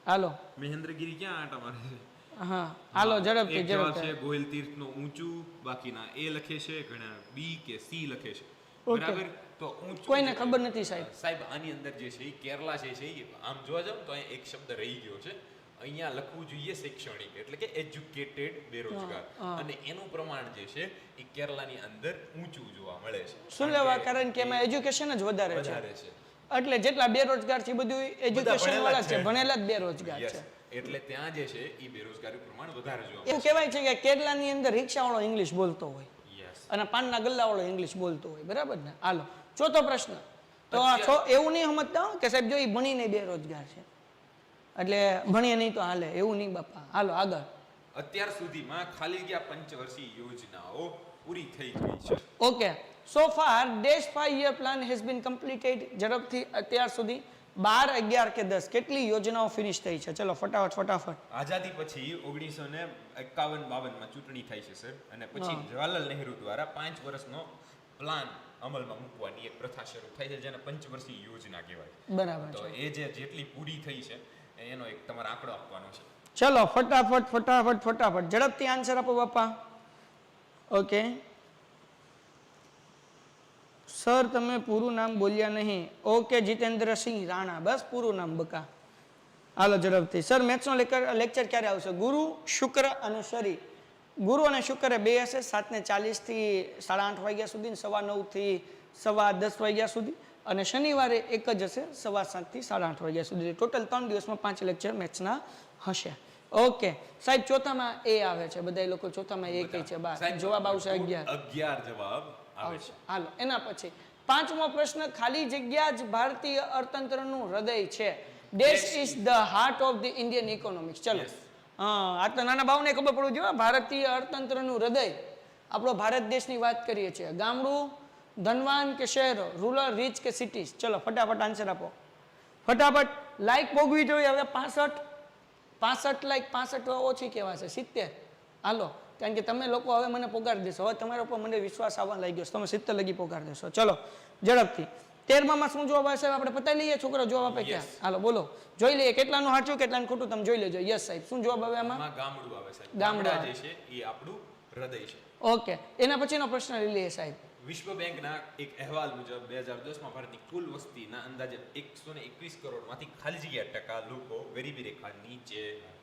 હાલો મહેન્દ્રગીરી ક્યાં આટા મારે છે હા હાલો ઝડપથી છે ગોહિલ તીર્થનું ઊંચું બાકીના એ લખે છે ઘણા બી કે સી લખે છે બરાબર તો ઊંચું કોઈને ખબર નથી સાહેબ આની અંદર જે છે એ કેરલા છે આમ જોવા જાવ તો અહીંયા એક શબ્દ રહી ગયો છે અહીંયા લખવું જોઈએ શૈક્ષણિક એટલે કે એજ્યુકેટેડ બેરોજગાર અને એનું પ્રમાણ જે છે એ કેરલાની અંદર ઊંચું જોવા મળે છે શું લેવા કારણ કે એમાં એજ્યુકેશન જ વધારે છે એટલે જેટલા બેરોજગાર છે બધું એજ્યુકેશન વાળા છે ભણેલા જ બેરોજગાર છે એટલે ત્યાં જે છે એ બેરોજગારી પ્રમાણ વધારે જોવા એવું કહેવાય છે કે કેરલાની અંદર રિક્ષાવાળો ઇંગ્લિશ બોલતો હોય અને પાનના ગલ્લાવાળો ઇંગ્લિશ બોલતો હોય બરાબર ને હાલો ચોથો પ્રશ્ન તો એવું નહીં સમજતા કે સાહેબ જો એ ભણીને બેરોજગાર છે એટલે ભણીએ નહીં તો હાલે એવું નહીં બાપા હાલો આગળ અત્યાર સુધીમાં ખાલી ગયા પંચવર્ષીય યોજનાઓ પૂરી થઈ ગઈ છે okay so far dash 5-year plan has been completed ઝડપથી અત્યાર સુધી 12, 11 કે 10 કેટલી યોજનાઓ ફિનિશ થઈ છે ચલો ફટાફટ આઝાદી પછી 1951-52 માં ચૂંટણી થઈ છે સર અને પછી જવાહરલાલ નહેરુ દ્વારા 5 વર્ષનો પ્લાન અમલમાં મૂકવાની એક પ્રથા શરૂ થઈ છે જેને પંચવર્ષીય યોજના કહેવાય બરાબર તો એ જેટલી પૂરી થઈ છે એનો એક તમારે આંકડો આપવાનો છે. ચલો ફટાફટ ઝડપથી આન્સર આપો બાપા. ઓકે સર તમે પૂરું નામ બોલ્યા નહીં. ઓકે જીતેન્દ્રસિંહ રાણા, બસ પૂરું નામ બકા. હાલો ઝડપથી. સર મેથ્સનો લેક્ચર ક્યારે આવશે? ગુરુ શુક્ર અને શનિ. ગુરુ અને શુક્ર બે હશે 7:40 થી 8:30 વાગ્યા સુધી, 9:15 થી 10:15 વાગ્યા સુધી, અને શનિવારે એક જ હશે 7:15 થી 8:30 વાગ્યા સુધી. ટોટલ 3 દિવસમાં 5 લેક્ચર મેથ્સના હશે. ઓકે સાહેબ ચોથામાં એ આવે છે, બધા લોકો ચોથામાં એ કહે છે બા, જવાબ આવશે 11 જવાબ આવે છે. હાલો એના પછી પાંચમો પ્રશ્ન, ખાલી જગ્યા જ ભારતીય અર્થતંત્રનું હૃદય છે. Dash is the heart of the Indian economics. ચલો આ તો નાના બાવને ખબર પડવું જોઈએ. ભારતીય અર્થતંત્રનું હૃદય, આપણો ભારત દેશની વાત કરીએ છીએ. ગામડું, ધનવાન કે શહેરો, રૂરલ, રીચ કે સિટીઝ? ચલો ફટાફટ આન્સર આપો. ફટાફટ લાઈક ભોગવી જોઈએ હવે. 65 લાઈક, 65 ઓછી કહેવાશે, 70. હાલો કારણ કે તમે લોકો હવે મને પોગાડી દેશો. હવે તમારા ઉપર મને વિશ્વાસ આવવા લાગ્યો છે, તમે 70 લગી પોગાડી દેશો. ચલો ઝડપથી 13માં શું જવાબ આવશે આપણે પતાવી લઈએ. છોકરો જવાબ આપે ક્યાં? હાલો બોલો, જોઈ લઈએ કેટલાનું સાચું કેટલાનું ખોટું, તમે જોઈ લેજો. યસ સાહેબ, શું જવાબ આવે આમાં? ગામડું આવે સાહેબ. ગામડા જે છે એ આપણું હૃદય છે. ઓકે એના પછીનો પ્રશ્ન લઈ લઈએ સાહેબ. વિશ્વ બેંકના એક અહેવાલ મુજબ 2010માં ભારતની કુલ વસ્તીના અંદાજે 121 કરોડમાંથી ખાલી જગ્યા ટકા લોકો ગરીબી રેખા નીચે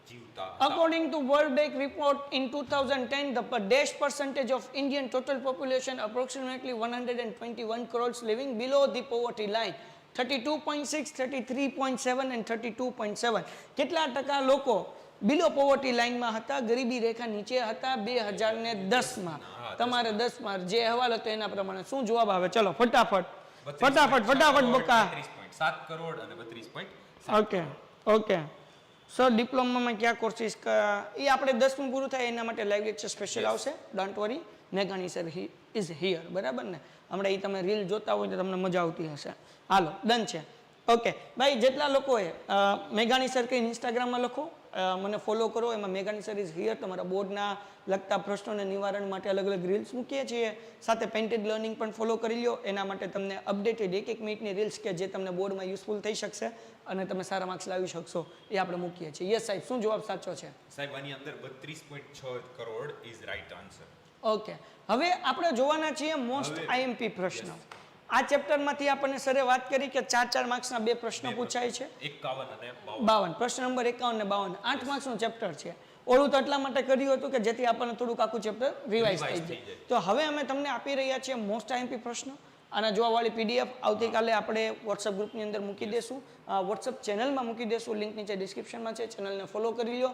જીવતા હતા. According to World Bank report in 2010, the dash percentage of Indian total population approximately 121 crores living below the poverty line. 32.6, 33.7 and 32.7. કેટલા ટકા લોકો બિલો પોવર્ટી લાઇનમાં હતા, ગરીબી રેખા નીચે હતા 2010માં? તમારે 10માં જે અહેવાલ હતો એના પ્રમાણે શું જવાબ આવે? ચલો ફટાફટ બકા. 32.7 કરોડ અને 32.7. ઓકે સર ડિપ્લોમામાં કયા કોર્સિસ? એ આપણે 10મું પૂરું થાય એના માટે લાઈવ લેક્ચર સ્પેશિયલ આવશે. ડોન્ટ વરી, મેઘાણી સર ઇઝ હિયર, બરાબર ને? હમણાં એ તમે રીલ જોતા હોય તો તમને મજા આવતી હશે. હાલો ડન છે. ઓકે ભાઈ, જેટલા લોકોએ મેઘાણી સર કઈ ઇન્સ્ટાગ્રામમાં લખો, મને ફોલો કરો. એમાં મેઘાણી સર ઇઝ હિયર તમારા બોર્ડના લગતા પ્રશ્નોને નિવારણ માટે અલગ અલગ રીલ્સ મૂકીએ છીએ. સાથે પેન્ટેડ લર્નિંગ પણ ફોલો કરી લો. એના માટે તમને અપડેટેડ 1 મિનિટની રીલ્સ કે જે તમને બોર્ડમાં યુઝફુલ થઈ શકશે અને તમે સારા માર્ક્સ લાવી શકશો એ આપણે મૂકીએ છીએ. યસ સાહેબ, શું જવાબ સાચો છે? સાહેબ આની અંદર 32.6 crore is right answer. Okay હવે આપણે જોવાના છીએ મોસ્ટ આઈએમપી પ્રશ્ન. આ ચેપ્ટરમાંથી આપણને સરે વાત કરી કે 4 માર્ક્સના 2 પ્રશ્નો પૂછાય છે, 51 અને 52. પ્રશ્ન નંબર 51 અને 52 8 માર્ક્સનું ચેપ્ટર છે. ઓળું તો એટલા માટે કર્યું હતું કે જેથી આપણને થોડુંક આખું ચેપ્ટર રિવાઇઝ થઈ જાય. તો હવે અમે તમને આપી રહ્યા છીએ મોસ્ટ આઈએમપી પ્રશ્ન. આના જોવાવાળી પીડીએફ આવતીકાલે આપણે વોટ્સઅપ ગ્રુપની અંદર મૂકી દેશું, વોટ્સઅપ ચેનલમાં મૂકી દેશું. લિંક નીચે ડિસ્ક્રિપ્શનમાં છે, ચેનલને ફોલો કરી લો.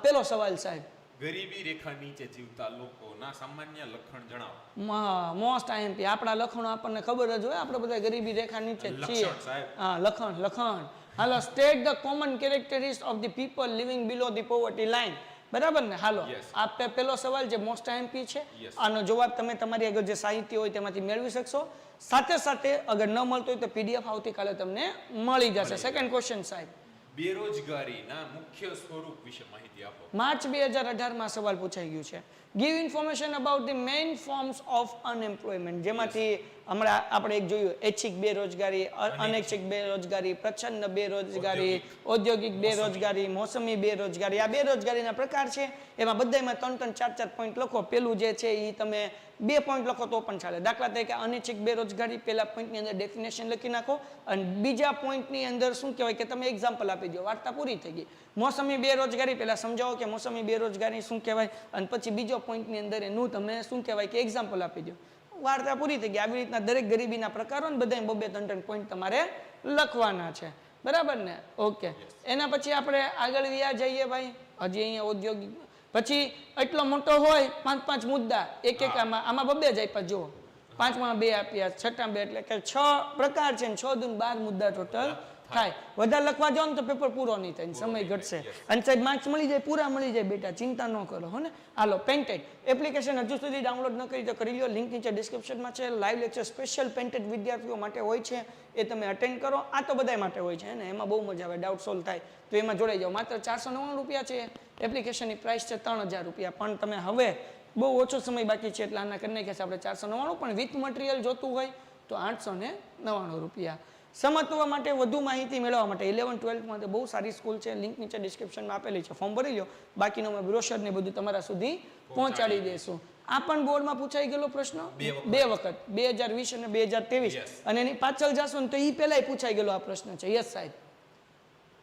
પહેલો સવાલ સાહેબ, ગરીબી રેખા નીચે જીવતા લોકોના સામાન્ય લક્ષણ જણાવો. Most IMP. આપણા લખણો આપણને ખબર જ હોય, આપણે બધા ગરીબી રેખા નીચે જ છીએ. હા લખણ. હાલો, state the common characteristics of the people living below the poverty line. બરાબર ને? હાલો આ પહેલો સવાલ જે મોસ્ટ આઈએમપી છે, આનો જવાબ તમે તમારી આગળ જે સાહિત્ય હોય તેમાંથી મેળવી શકશો. સાથે અગર ન મળતો હોય તો પીડીએફ આવતીકાલે તમને મળી જશે. સેકન્ડ ક્વેશ્ચન સાહેબ, બેરોજગારીના મુખ્ય સ્વરૂપ વિશે માહિતી આપો. માર્ચ 2018માં સવાલ પૂછાઈ ગયું છે. Give information about the main forms of unemployment, જેમાંથી હમણાં આપણે એક જોયું ઐચ્છિક બેરોજગારી, અનૈચ્છિક બેરોજગારી, પ્રચ્છન્ન બેરોજગારી, ઔદ્યોગિક બેરોજગારી, મોસમી બેરોજગારી. આ બેરોજગારીના પ્રકાર છે. એમાં બધામાં 3-3, 4-4 પોઈન્ટ લખો. પેલું જે છે એ તમે 2 પોઈન્ટ લખો તો પણ ચાલે. દાખલા તરીકે અનૈચ્છિક બેરોજગારી, પહેલા પોઈન્ટની અંદર ડેફિનેશન લખી નાખો અને બીજા પોઈન્ટની અંદર શું કહેવાય કે તમે એક્ઝામ્પલ આપી દો. વાર્તા પૂરી થઈ ગઈ. મોસમી બેરોજગારી પહેલા સમજાવો કે મોસમી બેરોજગારી શું કહેવાય, અને પછી બીજો પોઈન્ટની અંદર એનું તમે શું કહેવાય કે એક્ઝામ્પલ આપી દો. વાર્તા પૂરી થઈ ગઈ. આવી રીતના દરેક ગરીબીના પ્રકારો ને બધા 2-3 પોઈન્ટ તમારે લખવાના છે. બરાબર ને? ઓકે એના પછી આપણે આગળ વ્યા જઈએ ભાઈ. હજી અહીંયા ઔદ્યોગિક પછી એટલો મોટો હોય 5-5 મુદ્દા એક આમાં 2 જ આપ્યા. જુઓ 5માં 2 આપ્યા, 6માં 2 એટલે કે 6 પ્રકાર છે ને 6 દૂન 12 મુદ્દા ટોટલ થાય. વધારે લખવા જાઓ ને તો પેપર પૂરો નહીં થાય, સમય ઘટશે. અને સાહેબ માર્ક્સ મળી જાય, પૂરા મળી જાય બેટા, ચિંતા ન કરો. હો ને? હાલો, પેન્ટેડ એપ્લિકેશન હજુ સુધી ડાઉનલોડ ન કરી તો કરી લો. લિંક નીચે ડિસ્ક્રિપ્શનમાં છે. લાઈવ લેક્ચર સ્પેશિયલ પેન્ટેડ વિદ્યાર્થીઓ માટે હોય છે, એ તમે અટેન્ડ કરો. આ તો બધા માટે હોય છે ને, એમાં બહુ મજા આવે. ડાઉટ સોલ્વ થાય તો એમાં જોડાઈ જાઓ. માત્ર 499 રૂપિયા છે. એપ્લિકેશનની પ્રાઇસ છે 3000 રૂપિયા. પણ તમે હવે બહુ ઓછો સમય બાકી છે એટલે આના કરી નાખ્યા છે આપણે 499. પણ વિથ મટીરિયલ જોતું હોય તો 899 રૂપિયા. સમત્વ માટે વધુ માહિતી મેળવવા માટે 11 12 માટે બહુ સારી સ્કૂલ છે, લિંક નીચે ડિસ્ક્રિપ્શનમાં આપેલી છે, ફોર્મ ભરી લો, બાકીનો અમે બ્રોશર ને બધું તમારા સુધી પહોંચાડી દઈશું. આ પણ બોર્ડમાં પૂછાઈ ગયેલો પ્રશ્ન 2 વખત 2020 અને 2023 અને એની પાછળ જાશો ને તો એ પહેલાય પૂછાઈ ગયેલો આ પ્રશ્ન છે. યસ સાહેબ.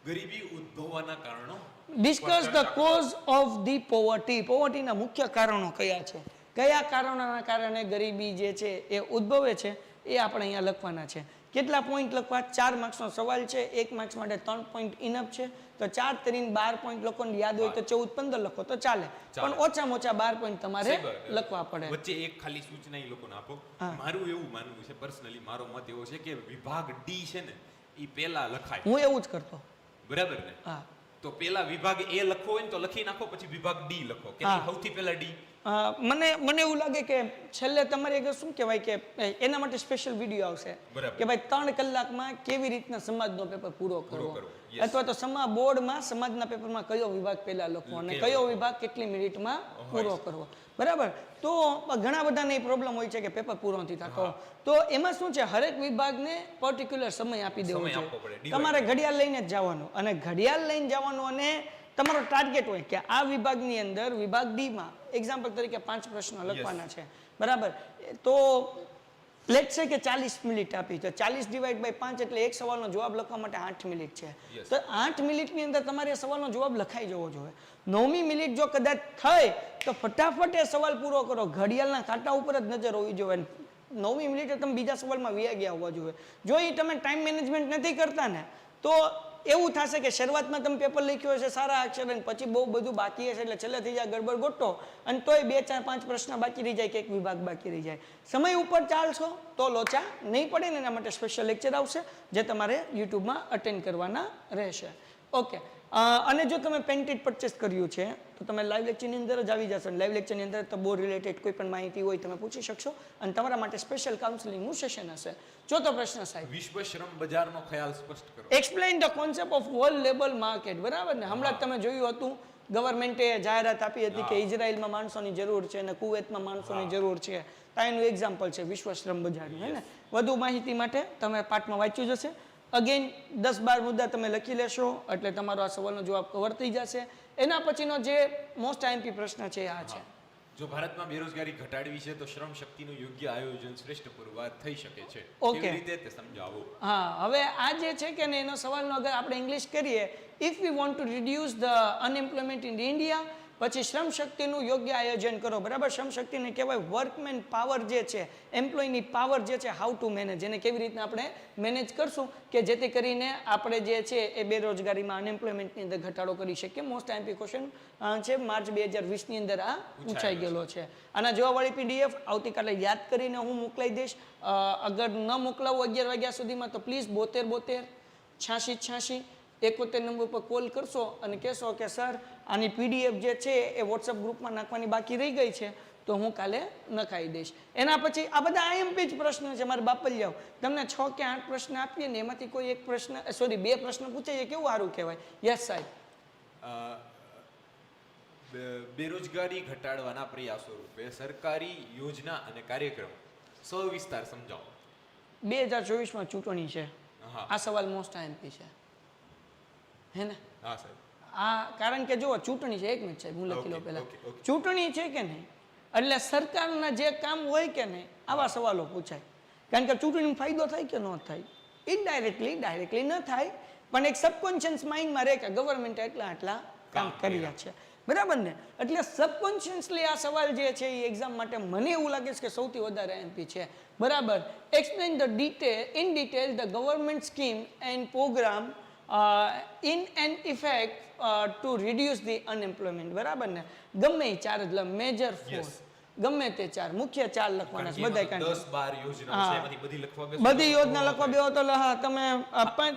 ગરીબી ઉદ્ભવવાના કારણો. Discuss the cause of the poverty. પોવર્ટીના મુખ્ય કારણો કયા છે, કયા કારણોના કારણે ગરીબી જે છે એ ઉદ્ભવે છે, એ આપણે અહીંયા લખવાના છે. કેટલા પોઈન્ટ લખવા? 4 માર્ક્સનો સવાલ છે, 1 માર્ક્સ માટે 3 પોઈન્ટ ઇનફ છે, તો 4 3 12 પોઈન્ટ લોકોને યાદ હોય તો 14 15 લખો તો ચાલે, પણ ઓછામાં ઓછા 12 પોઈન્ટ તમારે લખવા પડે. વચ્ચે એક ખાલી સૂચના એ લોકોને આપો. મારું એવું માનવું છે, પર્સનલી મારો મત એવો છે કે વિભાગ ડી છે ને એ પહેલા લખાય. હું એવું જ કરતો. બરાબર ને? હા. તો પહેલા વિભાગ એ લખવો હોય ને તો લખી નાખો, પછી વિભાગ ડી લખો. કે સૌથી પહેલા ડી. મને એવું લાગે કે છેલ્લે તમારે એક શું કહેવાય કે એના માટે સ્પેશિયલ વિડીયો આવશે કે ભાઈ 3 કલાકમાં કેવી રીતના સમાજનો પેપર પૂરો કરવો, અથવા તો બોર્ડમાં સમાજના પેપરમાં કયો વિભાગ પહેલા લખવો અને કયો વિભાગ કેટલી મિનિટમાં પૂરો કરવો. બરાબર. તો ઘણા બધાને એ પ્રોબ્લેમ હોય છે કે પેપર પૂરો નથી થતો, તો એમાં શું છે, હરેક વિભાગને પર્ટિક્યુલર સમય આપી દેવો છે. તમારે ઘડિયાળ લઈને જ જવાનું, અને ઘડિયાળ લઈને જવાનું, અને તમારો ટાર્ગેટ હોય કે આ વિભાગની અંદર વિભાગ ડી માં એક્ઝામ્પલ તરીકે 5 પ્રશ્નો લખવાના છે. બરાબર. તો લેટ્સ સે કે 40 મિનિટ આપી, તો 40 ડિવાઈડ બાય 5 એટલે એક સવાલનો જવાબ લખવા માટે 8 મિનિટ છે. તો 8 મિનિટની અંદર તમારે સવાલનો જવાબ લખાઈ જવો જોઈએ. 9મી મિનિટ જો કદાચ થઈ તો ફટાફટ એ સવાલ પૂરો કરો. ઘડિયાળના કાંટા ઉપર જ નજર હોવી જોઈએ. 9મી મિનિટે તમે બીજા સવાલમાં વ્યા ગયા હોવા જોઈએ. જો એ તમે ટાઈમ મેનેજમેન્ટ નથી કરતા ને તો એવું થશે કે શરૂઆતમાં તમે પેપર લખ્યો હશે સારા અક્ષર, અને પછી બહુ બધું બાકી હશે એટલે છેલ્લે થઈ જાય ગડબડ ગોટો, અને તોય 2 4 5 પ્રશ્ન બાકી રહી જાય કે એક વિભાગ બાકી રહી જાય. સમય ઉપર ચાલશો તો લોચા નહીં પડે ને, એના માટે સ્પેશિયલ લેક્ચર આવશે જે તમારે યુટ્યુબમાં અટેન્ડ કરવાના રહેશે. ઓકે. અને જો તમે પેન્ટેડ પરચેસ કર્યું છે તો તમે લાઈવ લેક્ચરની અંદર જ આવી જશો. લાઈવ લેક્ચરની અંદર તો બોર્ડ રિલેટેડ કોઈ પણ માહિતી હોય તમે પૂછી શકશો, અને તમારા માટે સ્પેશિયલ કાઉન્સેલિંગનું સેશન હશે. ચોથો પ્રશ્ન સાહેબ, વિશ્વ શ્રમ બજારનો ખ્યાલ સ્પષ્ટ કરો. Explain the concept of world label market. બરાબર ને? હમણાં તમે જોયું હતું ગવર્મેન્ટે જાહેરાત આપી હતી કે ઇઝરાયલમાં માણસોની જરૂર છે અને કુવૈતમાં માણસોની જરૂર છે. તો એનું એક્ઝામ્પલ છે વિશ્વ શ્રમ બજારનું, હે ને? વધુ માહિતી માટે તમે પાઠમાં વાંચ્યું જ હશે. અગેન 10-12 મુદ્દા તમે લખી લેશો એટલે તમારો આ સવાલનો જવાબ કવર થઈ જશે. એના પછીનો જે મોસ્ટ આઈએમપી પ્રશ્ન છે આ છે, જો ભારતમાં બેરોજગારી ઘટાડવી છે તો શ્રમ શક્તિનું યોગ્ય આયોજન શ્રેષ્ઠ પુરવાર થઈ શકે છે. ઓકે. કેવી રીતે તે સમજાવો. હા, હવે આ જે છે કે ને એનો સવાલનો અગર આપણે ઇંગ્લિશ કરીએ, if we want to reduce the unemployment in India, પછી શ્રમ શક્તિનું યોગ્ય આયોજન કરો. બરાબર. શ્રમ શક્તિને કહેવાય વર્કમેન પાવર જે છે, એમ્પ્લોયની પાવર જે છે, હાઉ ટુ મેનેજ, એને કેવી રીતના આપણે મેનેજ કરશું કે જેથી કરીને આપણે જે છે એ બેરોજગારીમાં અનએમ્પ્લોયમેન્ટની અંદર ઘટાડો કરી શકીએ. મોસ્ટ આઈએમપી ક્વેશ્ચન છે, માર્ચ 2020 ની અંદર આ પૂછાઈ ગયેલો છે. આના જવાબવાળી પીડીએફ આવતીકાલે યાદ કરીને હું મોકલાઈ દઈશ. અગર ન મોકલાવું 11 વાગ્યા સુધીમાં તો પ્લીઝ 72 72 86 71 નંબર પર કોલ કરશો અને કહેશો કે સર આની પીડીએફ જે છે એ વોટ્સઅપ ગ્રુપમાં નાખવાની બાકી રહી ગઈ છે, તો હું કાલે નખાઈ દઈશ. એના પછી આ બધા આઈએમપી જ પ્રશ્ન છે. મારે બાપલિયાઓ તમને 6 કે 8 પ્રશ્ન આપીએ ને એમાંથી કોઈ એક પ્રશ્ન, સોરી 2 પ્રશ્ન પૂછાય, કેવું સારું કહેવાય. યસ સાહેબ. બેરોજગારી ઘટાડવાના પ્રયાસો રૂપે સરકારી યોજના અને કાર્યક્રમ સવિસ્તાર સમજાવો. 2024માં ચૂંટણી છે. આ સવાલ મોસ્ટ આઈએમપી છે, હે ને? હા સાહેબ. કારણ કે જુઓ ચૂંટણી છે, 1 મિનિટ સાહેબ હું લખી લો પહેલા. ચૂંટણી છે કે નહીં એટલે સરકારના જે કામ હોય કે નહીં આવા સવાલો પૂછાય. કારણ કે ચૂંટણીમાં ફાયદો થાય કે ન થાય, ઇનડાયરેક્ટલી ડાયરેક્ટલી ન થાય, પણ એક સબકોન્શિયસ માઇન્ડમાં રહે કે ગવર્મેન્ટ આટલા કામ કર્યા છે. બરાબર ને? એટલે સબકોન્શિયસલી આ સવાલ જે છે એ એક્ઝામ માટે મને એવું લાગે છે કે સૌથી વધારે એમપી છે. બરાબર. Explain the in detail the government scheme and program in an effect to reduce the unemployment. બરાબર ને? ગમે એ 4 જ મેજર ફોર્સ, ગમે તે 4 મુખ્ય 4 લખવાના છે. બધા કાંઈ 10-12 યોજના છે, એમાંથી બધી લખવા બેસો, બધી યોજના લખવા બેહો તો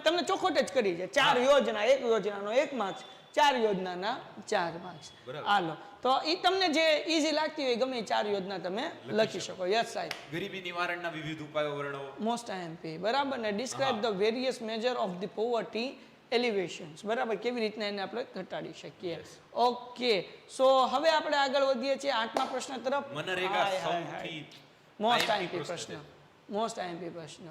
તમને ચોખોટ જ કરી છે. 4 યોજના, એક યોજનાનો 1 માર્ક્સ, 4 યોજનાના 4 માર્ક્સ. હાલો, તો એ તમને જે ઈઝી લાગતી હોય ગમે 4 યોજના તમે લખી શકો. યસ સાહેબ. ગરીબી નિવારણના વિવિધ ઉપાયો વર્ણવો. Most IMP. બરાબર ને? Describe the various major of the poverty alleviations. બરાબર. કેવી રીતના એને આપણે ઘટાડી શકીએ. ઓકે. સો હવે આપણે આગળ વધીએ છીએ 8મા પ્રશ્ન તરફ. મનરેગા સૌથી મોસ્ટ આઈએમપી પ્રશ્ન. મોસ્ટ આઈએમપી પ્રશ્ન.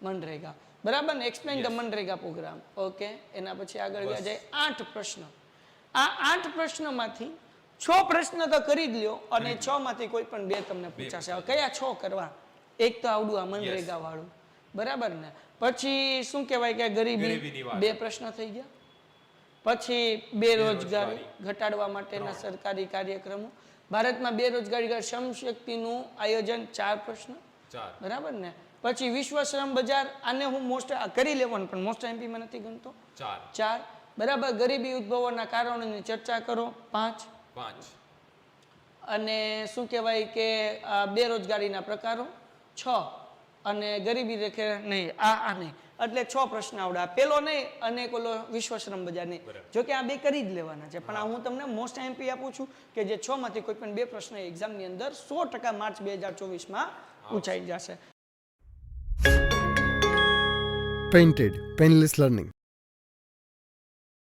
મનરેગા, બરાબર ને? Explain the MNREGA program. Okay, એના પછી આગળ ગયા જાય 8 પ્રશ્ન. આ 8 પ્રશ્નોમાંથી 6 પ્રશ્ન તો કરી જ લ્યો અને 6 માંથી કોઈ પણ 2 તમને પૂછાશે. હવે કયા 6 કરવા? એક તો આવડું આ મનરેગા વાળું, બરાબર ને? પછી શું કહેવાય કે ગરીબી 2 પ્રશ્ન થઈ ગયા. પછી બેરોજગારી ઘટાડવા માટેના સરકારી કાર્યક્રમો, ભારતમાં બેરોજગારી શ્રમશક્તિનું આયોજન 4 પ્રશ્ન, બરાબર ને? પછી વિશ્વ શ્રમ બજાર, આને હું મોસ્ટ કરી લેવાનું પણ મોસ્ટ એમપીમાં નથી ગણતો. 4, બરાબર. ગરીબી ઉદ્ભવોના કારણોની ચર્ચા કરો, 5. અને શું કહેવાય કે બેરોજગારીના પ્રકારો 6 અને ગરીબી રેખે નહીં, આ નહીં. એટલે 6 પ્રશ્ન આવડા, પેલો નહીં અને ઓલો વિશ્વ શ્રમ બજાર નહીં. જો કે આ 2 કરી જ લેવાના છે, પણ આ હું તમને મોસ્ટ એમપી આપું છું કે જે 6 માંથી કોઈ પણ 2 પ્રશ્ન એક્ઝામની અંદર 100% માર્ચ 2024માં પૂછાઈ જશે. Painted Painless Learning.